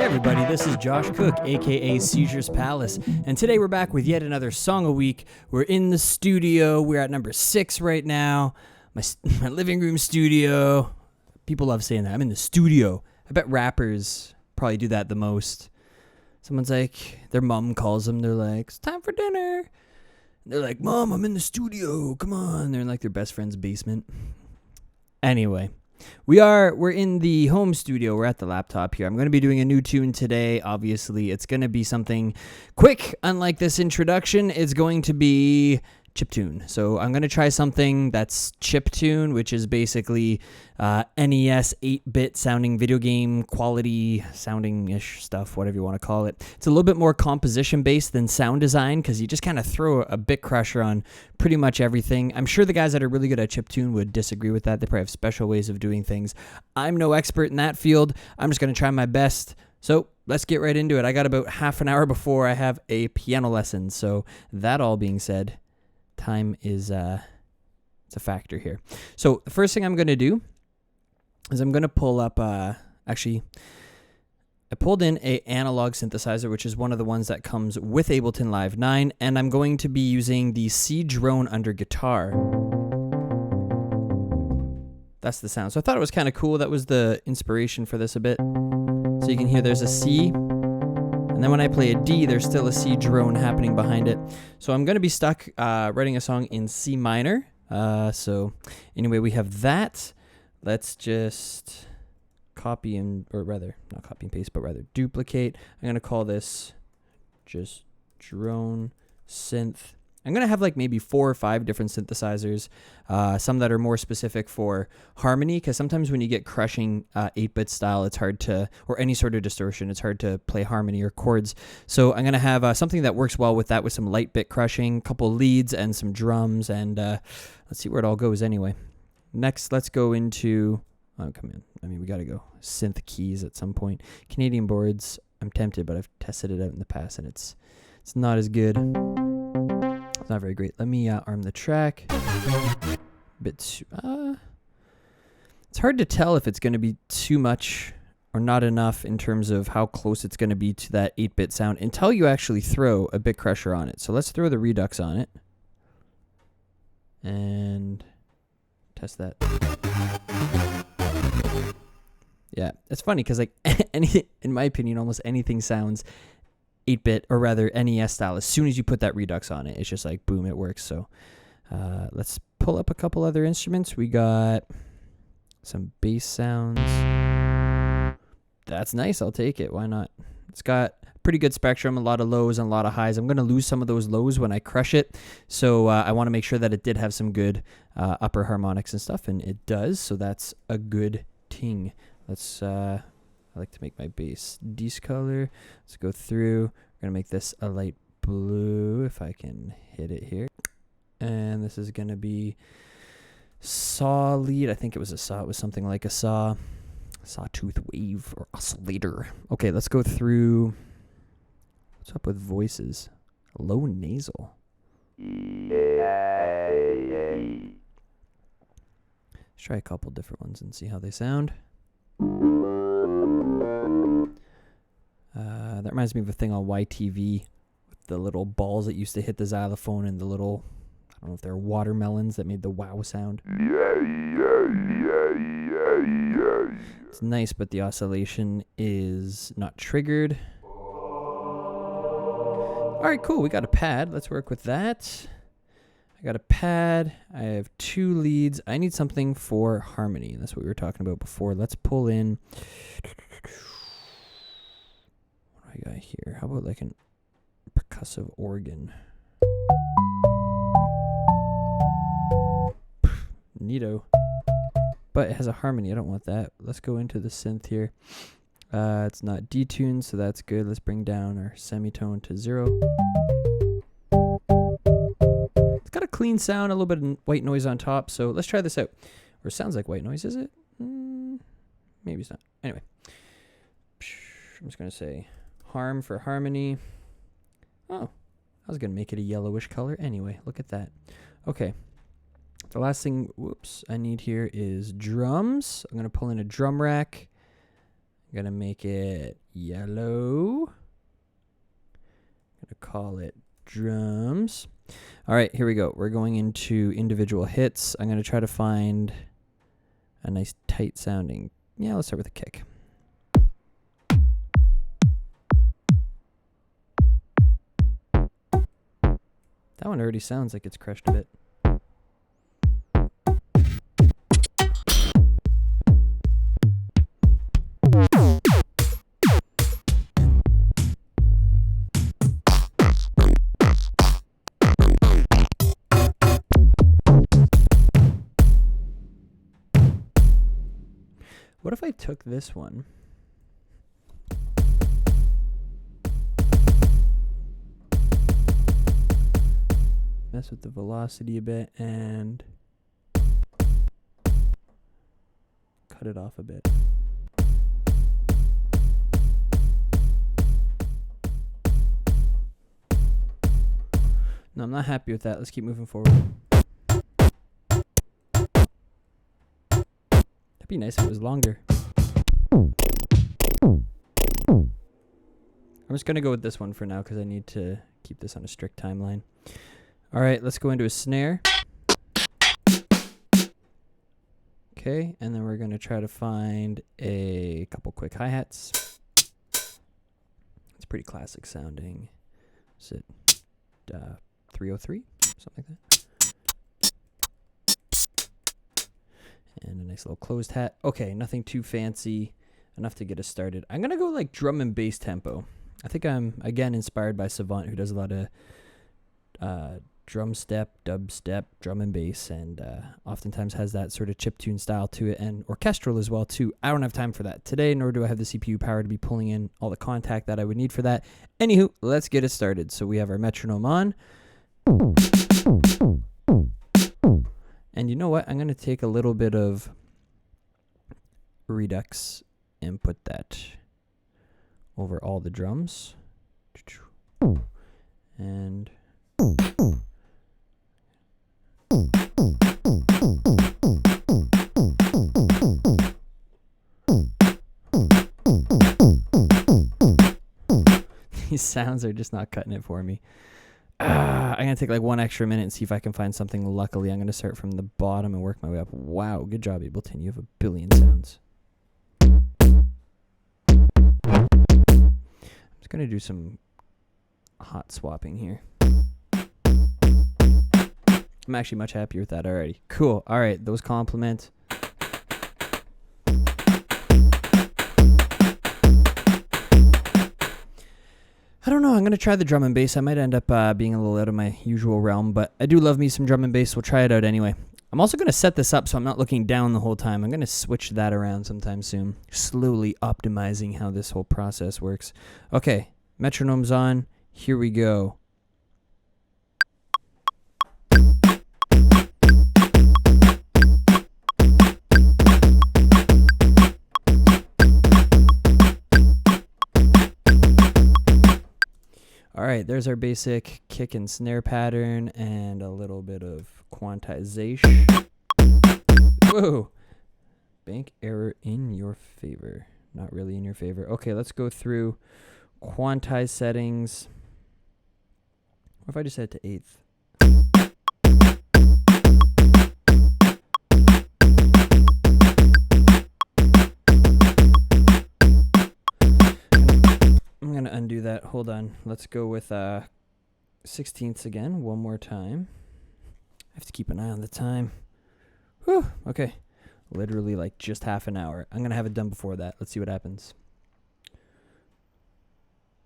everybody, this is Josh Cook, aka Seizures Palace, and today we're back with yet another song a week. We're in the studio. We're at number 6 right now. My living room studio. People love saying that. I'm in the studio. I bet rappers probably do that the most. Someone's like, their mom calls them. They're like, it's time for dinner. And they're like, Mom, I'm in the studio. Come on. They're in like their best friend's basement. Anyway. We're in the home studio. We're at the laptop here. I'm going to be doing a new tune today. Obviously, it's going to be something quick. Unlike this introduction, it's going to be chiptune. So I'm going to try something that's chiptune, which is basically NES 8-bit sounding video game quality sounding-ish stuff, whatever you want to call it. It's a little bit more composition based than sound design because you just kind of throw a bit crusher on pretty much everything. I'm sure the guys that are really good at chiptune would disagree with that. They probably have special ways of doing things. I'm no expert in that field. I'm just going to try my best. So let's get right into it. I got about half an hour before I have a piano lesson. So that all being said, time is it's a factor here. So the first thing I'm going to do is I'm going to pull up, actually, I pulled in a analog synthesizer, which is one of the ones that comes with Ableton Live 9, and I'm going to be using the C drone under guitar. That's the sound. So I thought it was kind of cool. That was the inspiration for this a bit. So you can hear there's a C, and then when I play a D, there's still a C drone happening behind it. So I'm going to be stuck writing a song in C minor. So anyway, we have that. Let's just copy and, or rather, not copy and paste, but rather duplicate. I'm going to call this just drone synth. I'm going to have like maybe 4 or 5 different synthesizers, some that are more specific for harmony, because sometimes when you get crushing 8-bit style, it's hard to, or any sort of distortion, it's hard to play harmony or chords. So I'm going to have something that works well with that, with some light bit crushing, a couple leads and some drums, and let's see where it all goes anyway. Next, let's go into, oh, come in. I mean, we got to go synth keys at some point. Canadian boards, I'm tempted, but I've tested it out in the past, and it's not as good. It's not very great. Let me arm the track. It's hard to tell if it's going to be too much or not enough in terms of how close it's going to be to that 8-bit sound until you actually throw a bit crusher on it. So let's throw the Redux on it and test that. Yeah, it's funny because like in my opinion, almost anything sounds 8-bit or rather NES style. As soon as you put that Redux on it, it's just like boom, it works. So let's pull up a couple other instruments. We got some bass sounds. That's nice. I'll take it. Why not? It's got pretty good spectrum, a lot of lows and a lot of highs. I'm going to lose some of those lows when I crush it. So I want to make sure that it did have some good upper harmonics and stuff, and it does. So that's a good ting. Let's I like to make my bass discolor. Let's go through. We're going to make this a light blue if I can hit it here. And this is going to be saw lead. I think it was a saw. It was something like a sawtooth wave or oscillator. Okay, let's go through. What's up with voices? Low nasal. Let's try a couple different ones and see how they sound. That reminds me of a thing on YTV with the little balls that used to hit the xylophone and the little, I don't know if they're watermelons that made the wow sound. It's nice, but the oscillation is not triggered. All right, cool. We got a pad. Let's work with that. I got a pad. I have 2 leads. I need something for harmony. That's what we were talking about before. Let's pull in. What do I got here? How about like a percussive organ? Neato. But it has a harmony. I don't want that. Let's go into the synth here. It's not detuned, so that's good. Let's bring down our semitone to 0. It's got a clean sound, a little bit of white noise on top, so let's try this out. Or it sounds like white noise, is it? Maybe it's not. Anyway. I'm just going to say harm for harmony. Oh, I was going to make it a yellowish color. Anyway, look at that. Okay. The last thing, I need here is drums. I'm going to pull in a drum rack. I'm going to make it yellow. I'm going to call it drums. All right, here we go. We're going into individual hits. I'm going to try to find a nice tight sounding. Yeah, let's start with a kick. That one already sounds like it's crushed a bit. What if I took this one? Mess with the velocity a bit and cut it off a bit. No, I'm not happy with that. Let's keep moving forward. That'd be nice if it was longer. I'm just going to go with this one for now because I need to keep this on a strict timeline. All right, let's go into a snare. Okay, and then we're going to try to find a couple quick hi-hats. It's pretty classic sounding. Is it 303? Something like that. And a nice little closed hat. Okay, nothing too fancy. Enough to get us started. I'm going to go like drum and bass tempo. I think I'm, again, inspired by Savant, who does a lot of drum step, dub step, drum and bass, and oftentimes has that sort of chiptune style to it, and orchestral as well, too. I don't have time for that today, nor do I have the CPU power to be pulling in all the contact that I would need for that. Anywho, let's get it started. So we have our metronome on. And you know what? I'm going to take a little bit of redux and put that over all the drums. And these sounds are just not cutting it for me. I'm going to take like 1 extra minute and see if I can find something. Luckily, I'm going to start from the bottom and work my way up. Wow, good job, Ableton. You have a billion sounds. I'm just going to do some hot swapping here. I'm actually much happier with that already. Cool. All right, those complement. I don't know. I'm going to try the drum and bass. I might end up being a little out of my usual realm, but I do love me some drum and bass. We'll try it out anyway. I'm also going to set this up so I'm not looking down the whole time. I'm going to switch that around sometime soon. Slowly optimizing how this whole process works. Okay, metronome's on. Here we go. All right, there's our basic kick and snare pattern and a little bit of quantization. Whoa. Bank error in your favor. Not really in your favor. Okay, let's go through quantize settings. What if I just set it to 8th? I'm going to undo that. Hold on. Let's go with 16ths again one more time. I have to keep an eye on the time. Whew. Okay. Literally like just half an hour. I'm going to have it done before that. Let's see what happens.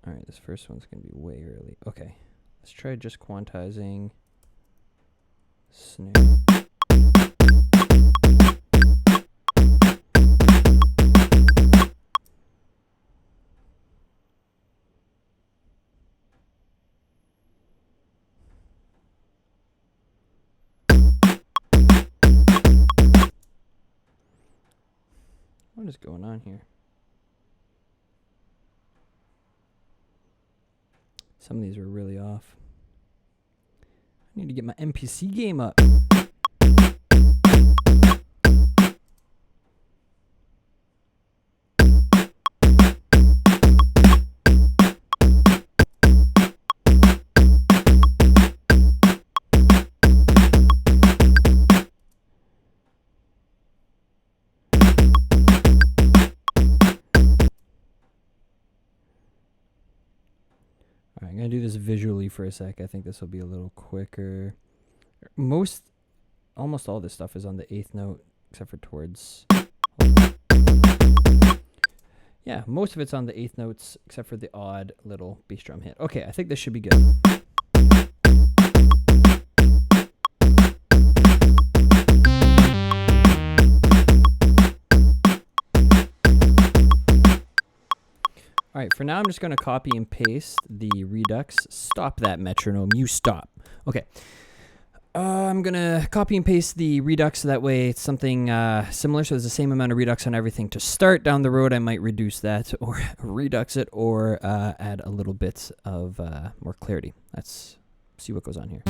All right, this first one's going to be way early. Okay. Let's try just quantizing snare. What is going on here? Some of these are really off. I need to get my MPC game up. going to do this visually for a sec. I think this will be a little quicker. Almost all this stuff is on the 8th note, except for towards... Yeah, most of it's on the 8th notes, except for the odd little bass drum hit. Okay, I think this should be good. All right, for now, I'm just going to copy and paste the redux. Stop that metronome. You stop. Okay. I'm going to copy and paste the redux so that way it's something similar. So there's the same amount of redux on everything to start. Down the road, I might reduce that or redux it or add a little bit of more clarity. Let's see what goes on here.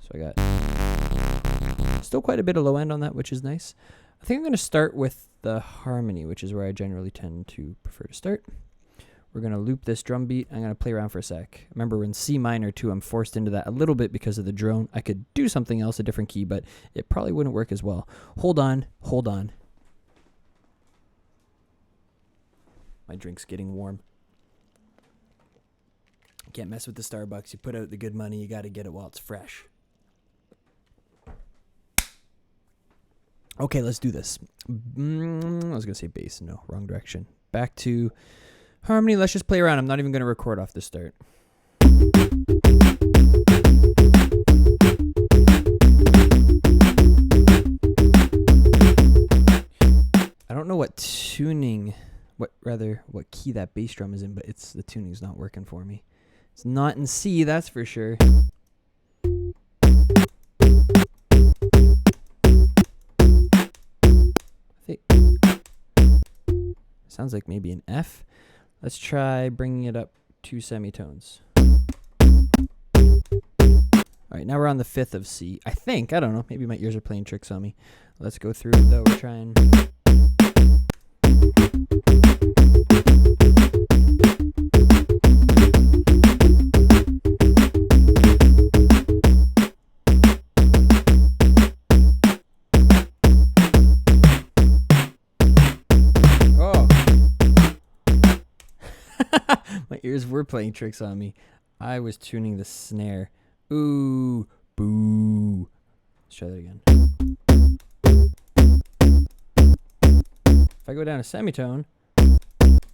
So I got still quite a bit of low end on that, which is nice. I think I'm going to start with the harmony, which is where I generally tend to prefer to start. We're going to loop this drum beat. I'm going to play around for a sec. Remember, in C minor, too, I'm forced into that a little bit because of the drone. I could do something else, a different key, but it probably wouldn't work as well. Hold on. Hold on. My drink's getting warm. You can't mess with the Starbucks. You put out the good money. You got to get it while it's fresh. Okay, let's do this. I was going to say bass. No, wrong direction. Back to harmony. Let's just play around. I'm not even going to record off the start. I don't know what key that bass drum is in, but the tuning's not working for me. It's not in C, that's for sure. Sounds like maybe an F. Let's try bringing it up 2 semitones. All right, now we're on the 5th of C. I think, I don't know, maybe my ears are playing tricks on me. Let's go through though. We're trying. My ears were playing tricks on me. I was tuning the snare. Ooh, boo. Let's try that again. If I go down a semitone.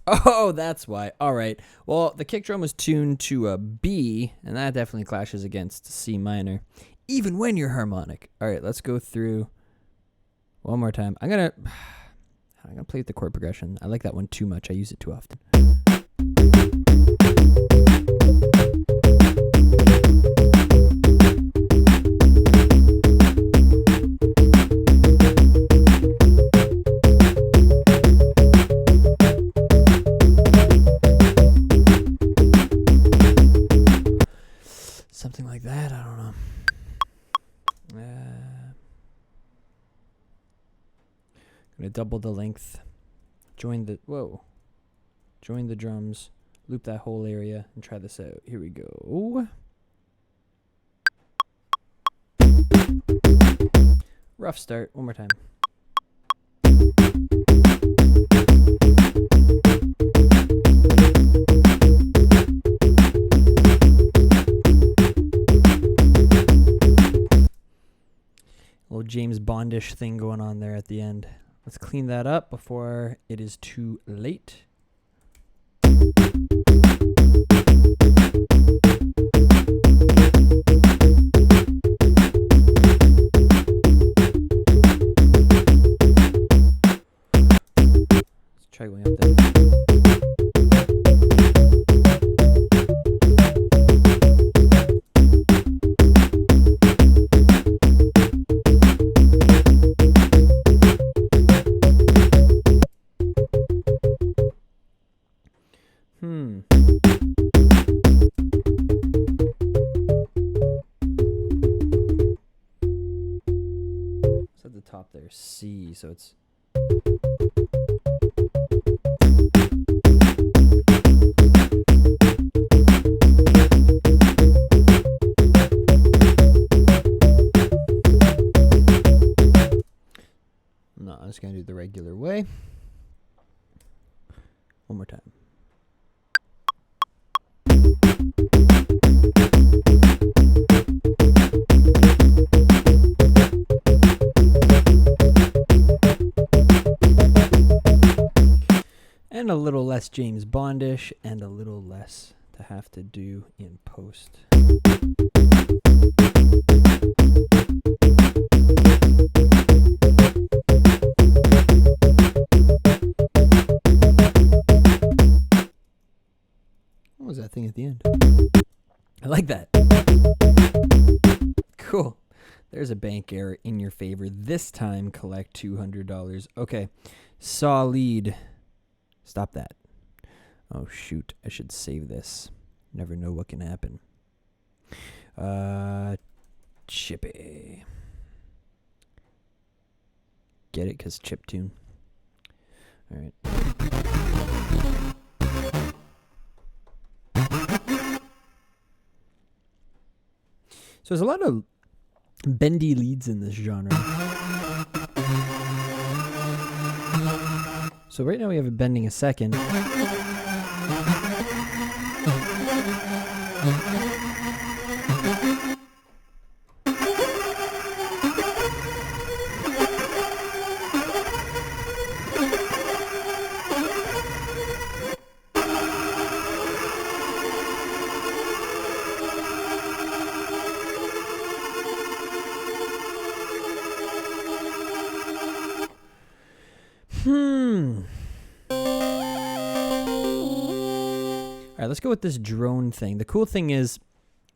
Oh, that's why. All right. Well, the kick drum was tuned to a B, and that definitely clashes against C minor, even when you're harmonic. All right, let's go through one more time. I'm gonna play with the chord progression. I like that one too much. I use it too often. Something like that. I don't know. I'm gonna double the length. Join the drums, loop that whole area, and try this out. Here we go. Rough start. One more time. Little James Bondish thing going on there at the end. Let's clean that up before it is too late. Let's try going up there. It's at the top there, C, so it's... No, I'm just going to do it the regular way. One more time. And a little less James Bondish and a little less to have to do in post. What was that thing at the end? I like that. Cool. There's a bank error in your favor. This time, collect $200. Okay. Solid. Stop that. Oh, shoot. I should save this. Never know what can happen. Chippy. Get it? Because chip tune. All right. So there's a lot of bendy leads in this genre. So right now we have it bending a second. All right, let's go with this drone thing. The cool thing is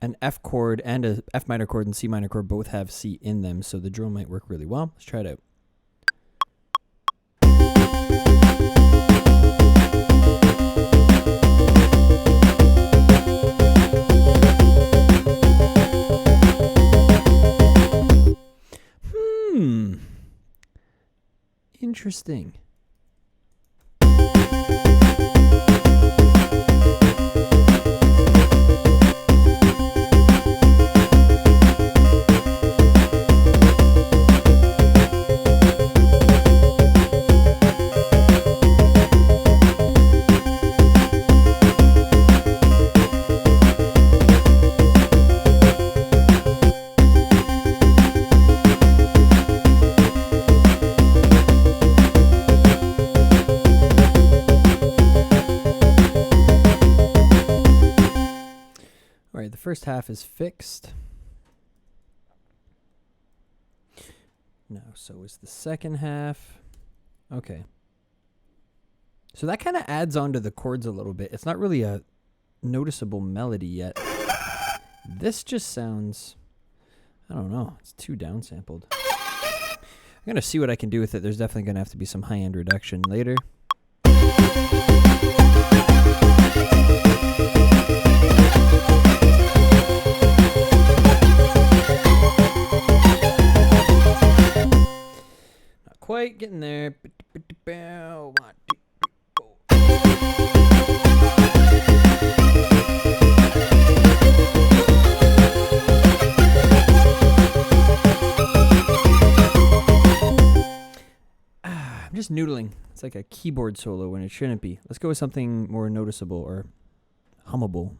an F chord and a F minor chord and C minor chord both have C in them, so the drone might work really well. Let's try it out. Interesting. The first half is fixed. Now, so is the second half. Okay. So that kind of adds on to the chords a little bit. It's not really a noticeable melody yet. This just sounds, I don't know, it's too downsampled. I'm going to see what I can do with it. There's definitely going to have to be some high-end reduction later. Quite getting there. I'm just noodling. It's like a keyboard solo when it shouldn't be. Let's go with something more noticeable or hummable.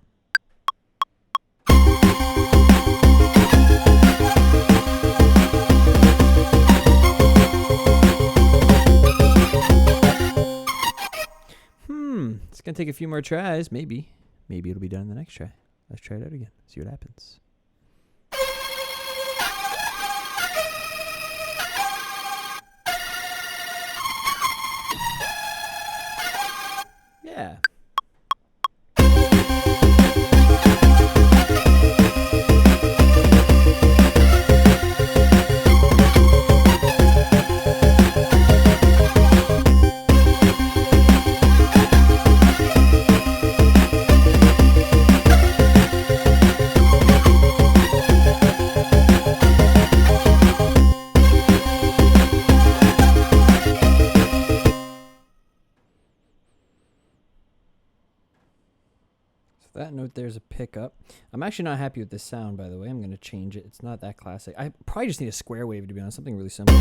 It's going to take a few more tries, maybe. Maybe it'll be done in the next try. Let's try it out again. See what happens. Yeah. That note there's a pickup. I'm actually not happy with this sound, by the way. I'm going to change it. It's not that classic. I probably just need a square wave, to be honest. Something really simple.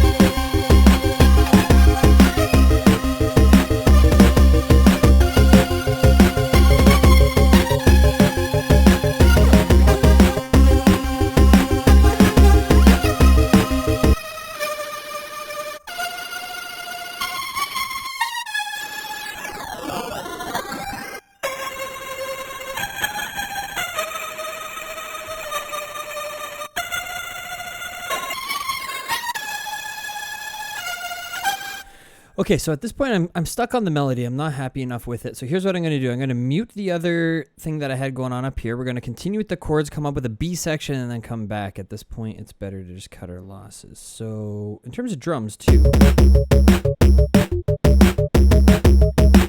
Okay, so at this point, I'm stuck on the melody. I'm not happy enough with it. So here's what I'm going to do. I'm going to mute the other thing that I had going on up here. We're going to continue with the chords, come up with a B section, and then come back. At this point, it's better to just cut our losses. So in terms of drums, too,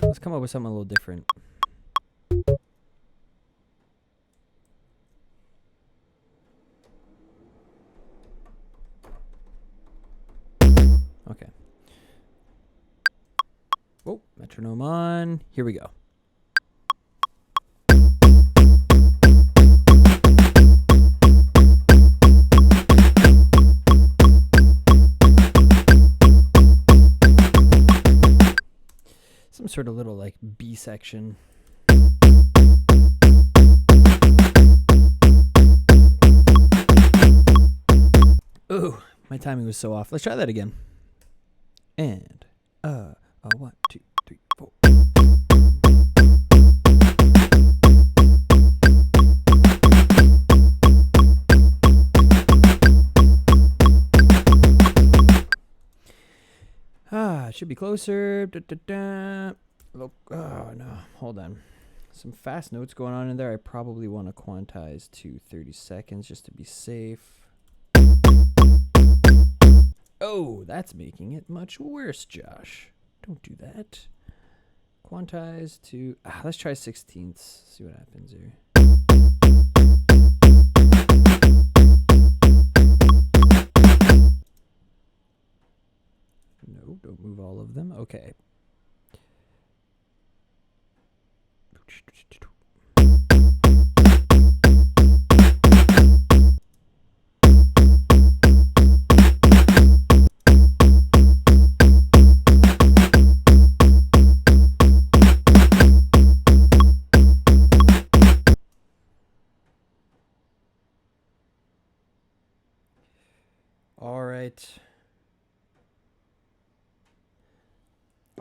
let's come up with something a little different. Okay. Oh, metronome on. Here we go. Some sort of little like B section. Ooh, my timing was so off. Let's try that again. And 1, 2, 3, 4. It should be closer. Look, oh no, hold on. Some fast notes going on in there. I probably want to quantize to 30 seconds just to be safe. Oh, that's making it much worse, Josh. Don't do that. Quantize to... let's try 16ths. See what happens here. No, don't move all of them. Okay.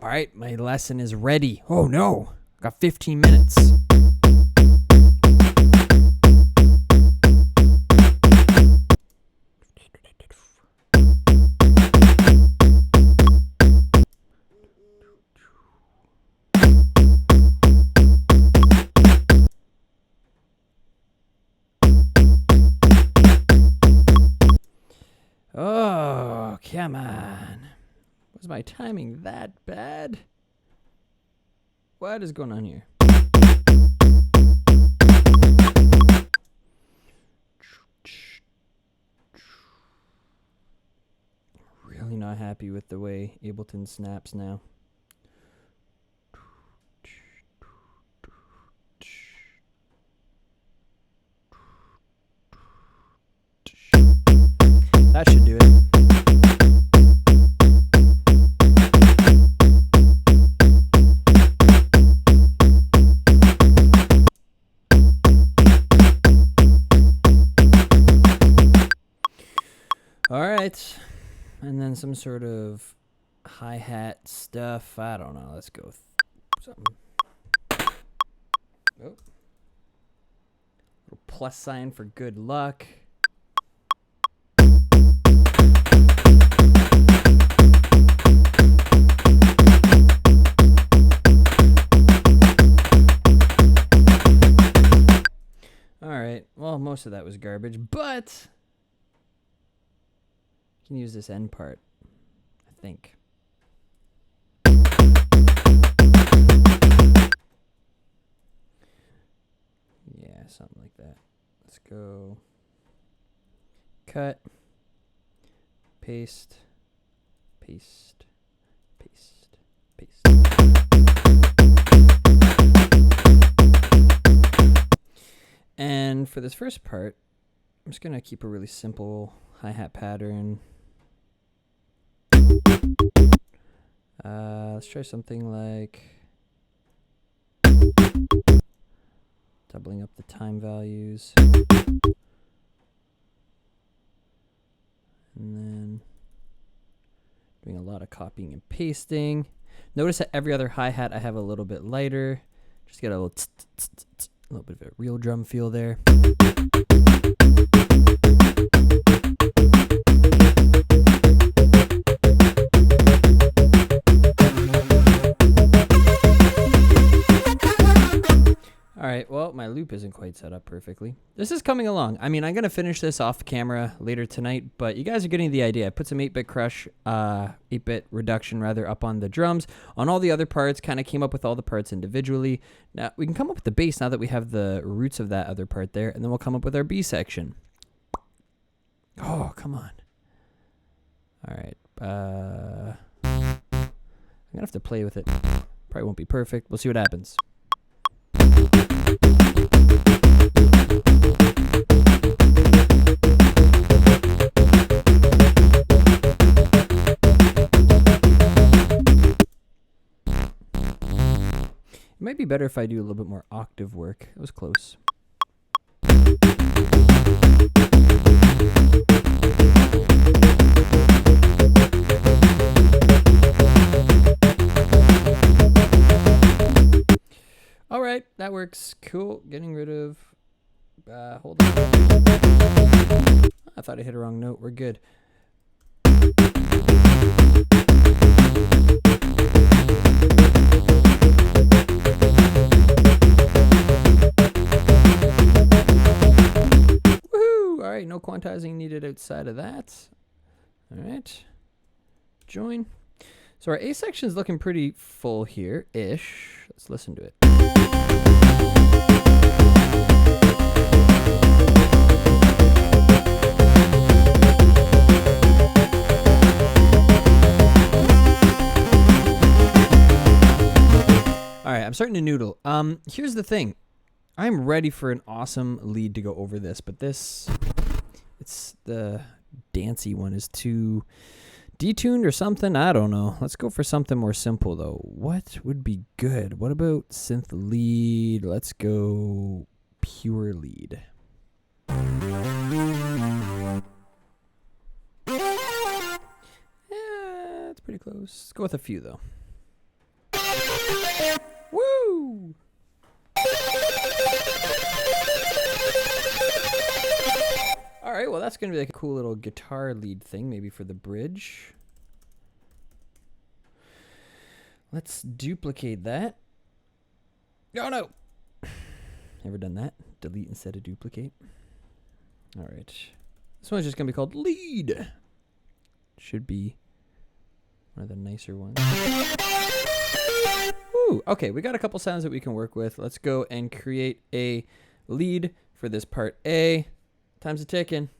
All right, my lesson is ready. Oh no, I got 15 minutes. Oh, come on. Was my timing that bad? What is going on here? Really not happy with the way Ableton snaps now. That should do it. All right, and then some sort of hi-hat stuff. I don't know. Let's go with something. Oh. Little plus sign for good luck. All right. Well, most of that was garbage, but can use this end part, I think. Yeah, something like that. Let's go. Cut. Paste. Paste. Paste. Paste. And for this first part, I'm just going to keep a really simple hi-hat pattern. Let's try something like doubling up the time values. And then doing a lot of copying and pasting. Notice that every other hi-hat I have a little bit lighter. Just get a little bit of a real drum feel there. loop isn't quite set up perfectly. This is coming along. I mean, I'm going to finish this off camera later tonight, but you guys are getting the idea. I put some 8-bit crush, 8-bit reduction rather, up on the drums. On all the other parts, kind of came up with all the parts individually. Now, we can come up with the bass now that we have the roots of that other part there, and then we'll come up with our B section. Oh, come on. All right. I'm going to have to play with it. Probably won't be perfect. We'll see what happens. It might be better if I do a little bit more octave work. It was close. All right, that works. Cool. Getting rid of... hold on. I thought I hit a wrong note. We're good. Woohoo! All right, no quantizing needed outside of that. All right. Join. So our A section is looking pretty full here-ish. Let's listen to it. All right, I'm starting to noodle. Here's the thing. I'm ready for an awesome lead to go over this, but it's the dancey one is too detuned or something. I don't know. Let's go for something more simple though. What would be good? What about synth lead? Let's go pure lead. Yeah, it's pretty close. Let's go with a few though. Woo! All right, well, that's going to be like a cool little guitar lead thing, maybe for the bridge. Let's duplicate that. Oh, no. Never done that. Delete instead of duplicate. All right. This one's just going to be called lead. Should be one of the nicer ones. Ooh, okay, we got a couple sounds that we can work with. Let's go and create a lead for this part A. Time's a ticking.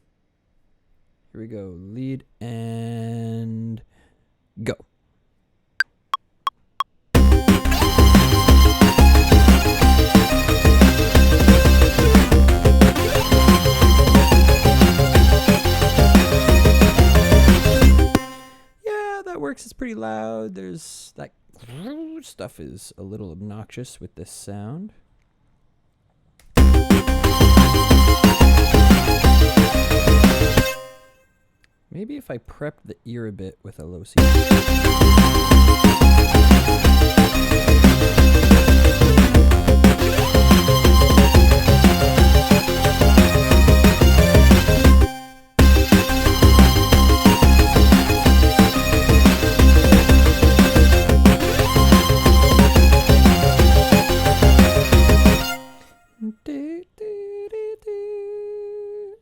Here we go. Lead and go. Yeah, that works. It's pretty loud. There's that stuff is a little obnoxious with this sound. Maybe if I prep the ear a bit with a low C.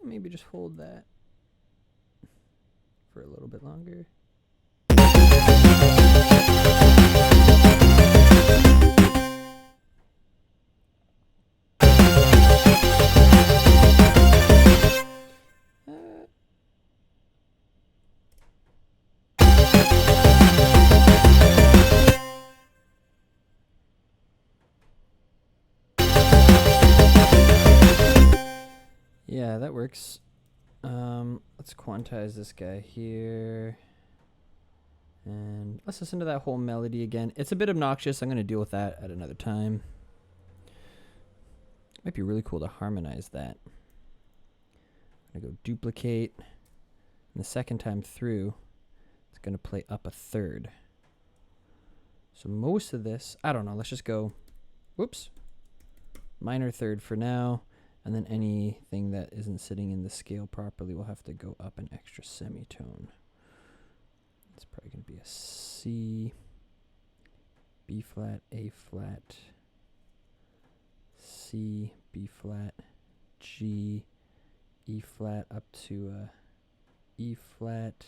Maybe just hold that for a little bit longer. Yeah, that works. Let's quantize this guy here. And let's listen to that whole melody again. It's a bit obnoxious. I'm going to deal with that at another time. Might be really cool to harmonize that. I'm going to go duplicate. And the second time through, it's going to play up a third. So most of this, I don't know, let's just go, whoops, minor third for now. And then anything that isn't sitting in the scale properly will have to go up an extra semitone. It's probably going to be a C, B flat, A flat, C, B flat, G, E flat up to E flat.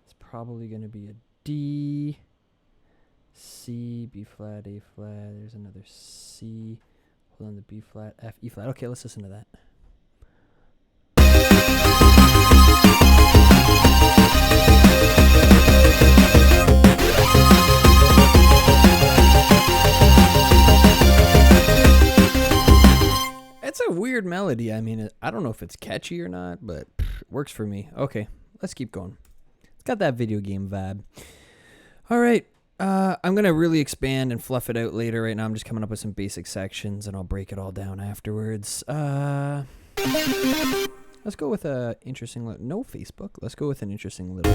It's probably going to be a D, C, B flat, A flat. There's another C. Hold on, the B flat, F, E flat. Okay, let's listen to that. It's a weird melody. I mean, I don't know if it's catchy or not, but it works for me. Okay, let's keep going. It's got that video game vibe. All right, I'm going to really expand and fluff it out later. Right now, I'm just coming up with some basic sections, and I'll break it all down afterwards. Let's go with a interesting little... No Facebook. Let's go with an interesting little...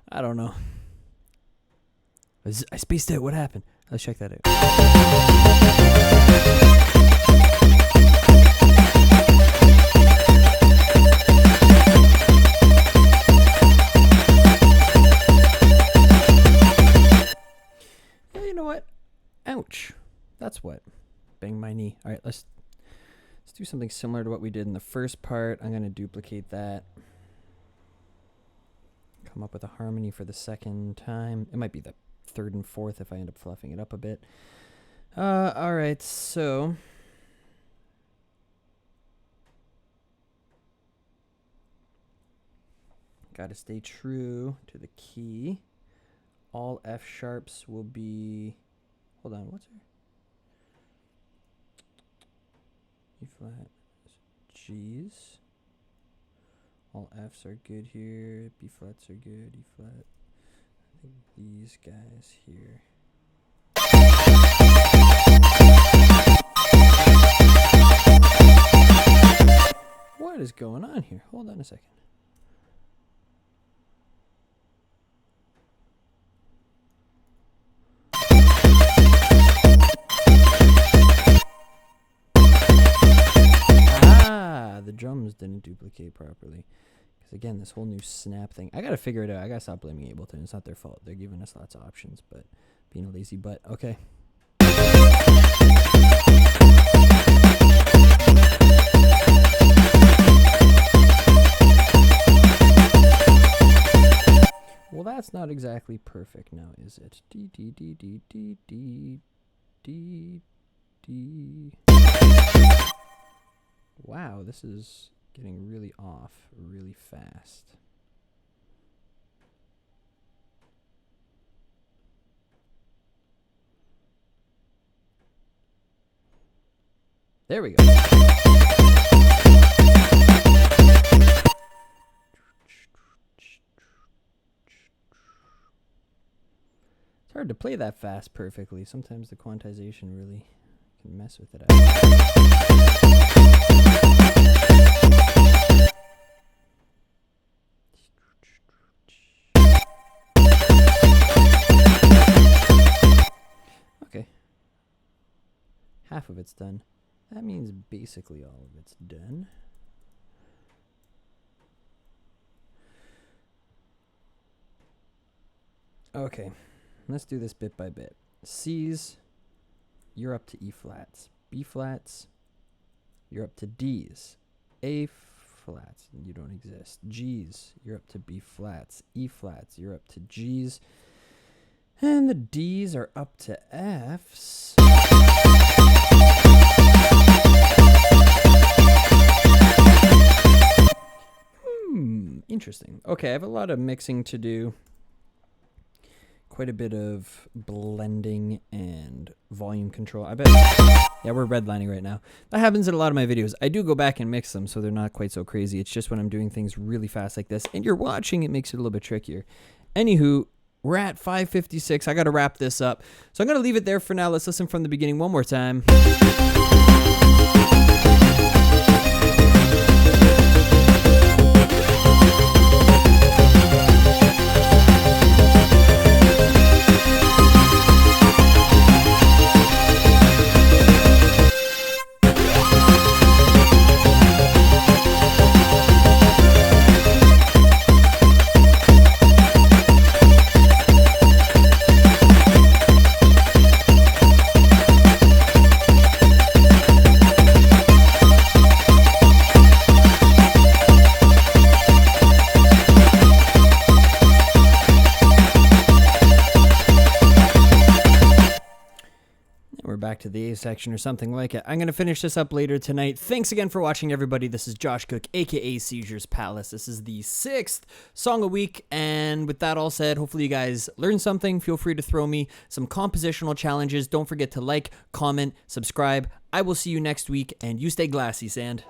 I don't know. I spaced out. What happened? Let's check that out. Yeah, you know what? Ouch. That's what. Bang my knee. All right, let's do something similar to what we did in the first part. I'm going to duplicate that. Come up with a harmony for the second time. It might be the third and fourth if I end up fluffing it up a bit. All right, so got to stay true to the key. All F sharps will be... Hold on, what's here? E flat, G's. All F's are good here. B flats are good. E flat. I think these guys here. What is going on here? Hold on a second. The drums didn't duplicate properly. Because again, this whole new snap thing, I gotta figure it out. I gotta stop blaming Ableton. It's not their fault. They're giving us lots of options, but being a lazy butt. Okay. Well, that's not exactly perfect now, is it? D, D, D, D, D, D, D, D. Wow, this is getting really off really fast. There we go. It's hard to play that fast perfectly. Sometimes the quantization really can mess with it out. Okay. Half of it's done. That means basically all of it's done. Okay. Let's do this bit by bit. C's, you're up to E flats. B flats, you're up to D's. A flats, you don't exist. G's, you're up to B flats. E flats, you're up to G's. And the D's are up to F's. Interesting. Okay, I have a lot of mixing to do. Quite a bit of blending and volume control. I bet. Yeah, we're redlining right now. That happens in a lot of my videos. I do go back and mix them so they're not quite so crazy. It's just when I'm doing things really fast like this and you're watching, it makes it a little bit trickier. Anywho, we're at 5:56. I got to wrap this up. So I'm going to leave it there for now. Let's listen from the beginning one more time. we're back to the A section or something like it. I'm going to finish this up later tonight. Thanks again for watching, everybody. This is Josh Cook, aka Seizures Palace. This is the 6th song a week, and with that all said, hopefully you guys learned something. Feel free to throw me some compositional challenges. Don't forget to like, comment, subscribe. I will see you next week, and you stay glassy, Sand.